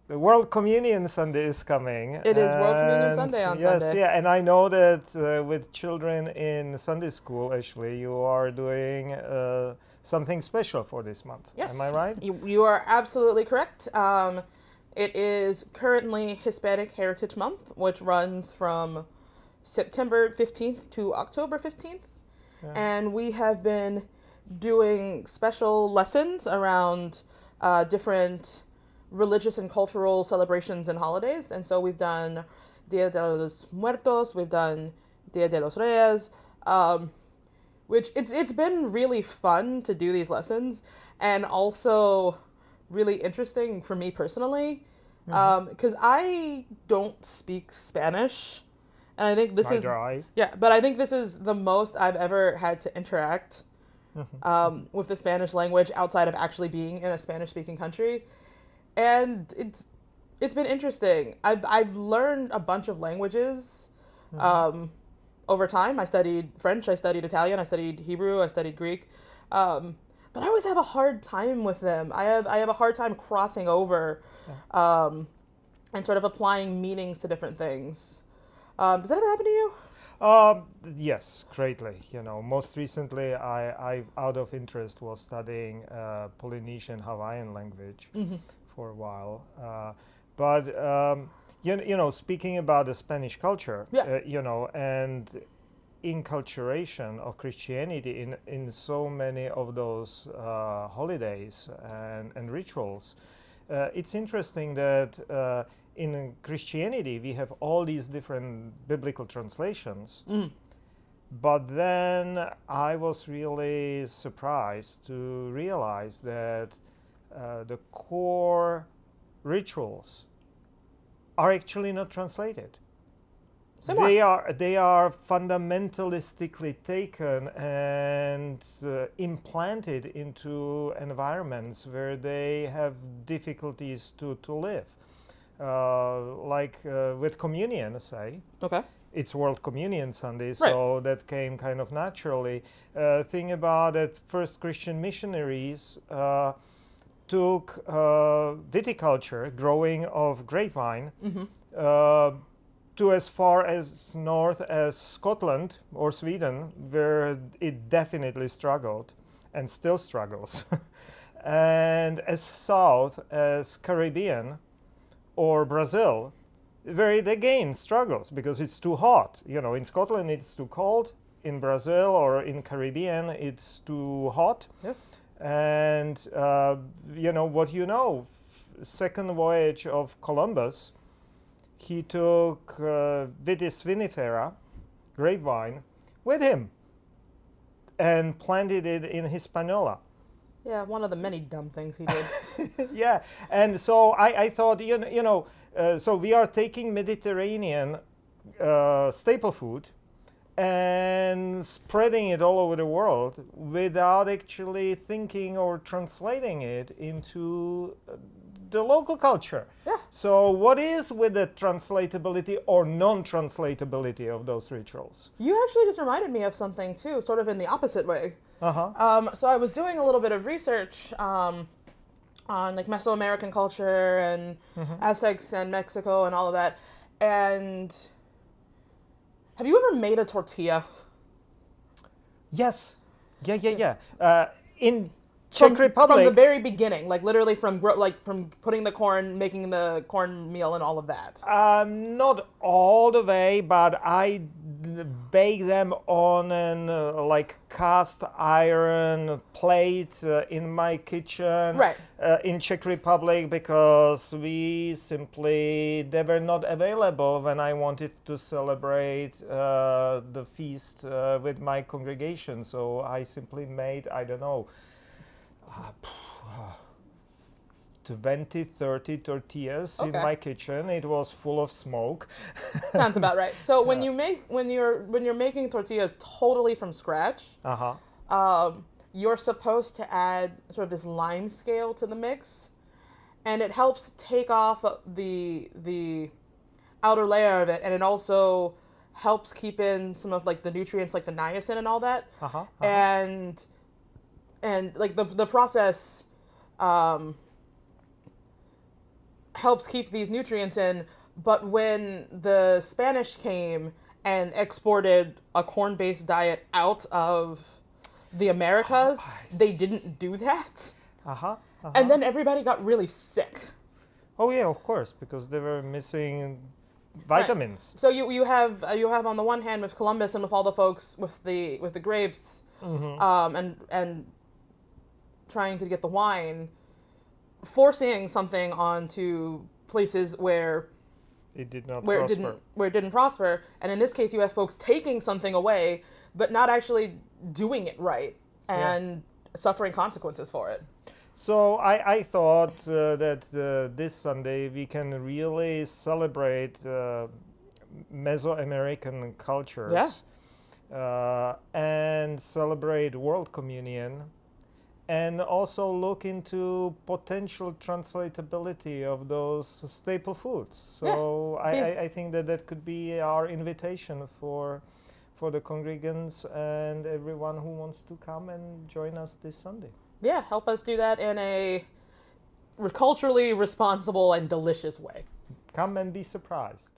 the World Communion Sunday is coming. It is World Communion Sunday on yes, Sunday. yeah, and I know that with children in Sunday school, actually, you are doing something special for this month. Yes. Am I right? You are absolutely correct. It is currently Hispanic Heritage Month, which runs from September 15th to October 15th. Yeah. And we have been doing special lessons around different religious and cultural celebrations and holidays. And so we've done Dia de los Muertos, we've done Dia de los Reyes, which it's been really fun to do these lessons, and also really interesting for me personally, because I don't speak Spanish, and I think this is but I think this is the most I've ever had to interact with the Spanish language outside of actually being in a Spanish-speaking country, and it's been interesting. I've learned a bunch of languages over time. I studied French, I studied Italian, I studied Hebrew, I studied Greek, but I always have a hard time with them. I have a hard time crossing over and sort of applying meanings to different things. Does that ever happen to you? Yes, greatly. Most recently, I out of interest was studying Polynesian Hawaiian language for a while. Speaking about the Spanish culture, and inculturation of Christianity in so many of those holidays and rituals, it's interesting that in Christianity we have all these different biblical translations, but then I was really surprised to realize that the core rituals are actually not translated. Similar. They are fundamentalistically taken and implanted into environments where they have difficulties to live. Like with communion, say. Okay. It's World Communion Sunday, so that came kind of naturally. Think about it, first Christian missionaries took viticulture, growing of grapevine, to as far as north as Scotland or Sweden, where it definitely struggled and still struggles, and as south as Caribbean or Brazil, where it again struggles because it's too hot. In Scotland it's too cold, in Brazil or in Caribbean it's too hot. Yeah. And second voyage of Columbus, he took Vitis vinifera, grapevine, with him and planted it in Hispaniola. Yeah, one of the many dumb things he did. Yeah, and so I thought, so we are taking Mediterranean staple food and spreading it all over the world without actually thinking or translating it into the local culture. Yeah. So what is with the translatability or non-translatability of those rituals? You actually just reminded me of something too, sort of in the opposite way. So I was doing a little bit of research on like Mesoamerican culture and Aztecs and Mexico and all of that. And have you ever made a tortilla? Yes. Yeah. In Czech Republic. From the very beginning, like literally from putting the corn, making the cornmeal and all of that. Not all the way, but I bake them on an cast iron plate in my kitchen. Right. In Czech Republic, because they were not available when I wanted to celebrate the feast with my congregation. So I simply made, 20, 30 tortillas in my kitchen. It was full of smoke. Sounds about right. So when you're making tortillas totally from scratch, you're supposed to add sort of this lime scale to the mix, and it helps take off the outer layer of it, and it also helps keep in some of like the nutrients like the niacin and all that. And like the process helps keep these nutrients in. But when the Spanish came and exported a corn-based diet out of the Americas, they didn't do that. And then everybody got really sick. Oh yeah, of course, because they were missing vitamins. Right. So you have on the one hand with Columbus and with all the folks with the grapes, and trying to get the wine, forcing something onto places where it did not where prosper. It didn't prosper. And in this case, you have folks taking something away, but not actually doing it right and suffering consequences for it. So I thought that this Sunday we can really celebrate Mesoamerican cultures and celebrate world communion, and also look into potential translatability of those staple foods. So I think that could be our invitation for the congregants and everyone who wants to come and join us this Sunday. Yeah, help us do that in a culturally responsible and delicious way. Come and be surprised.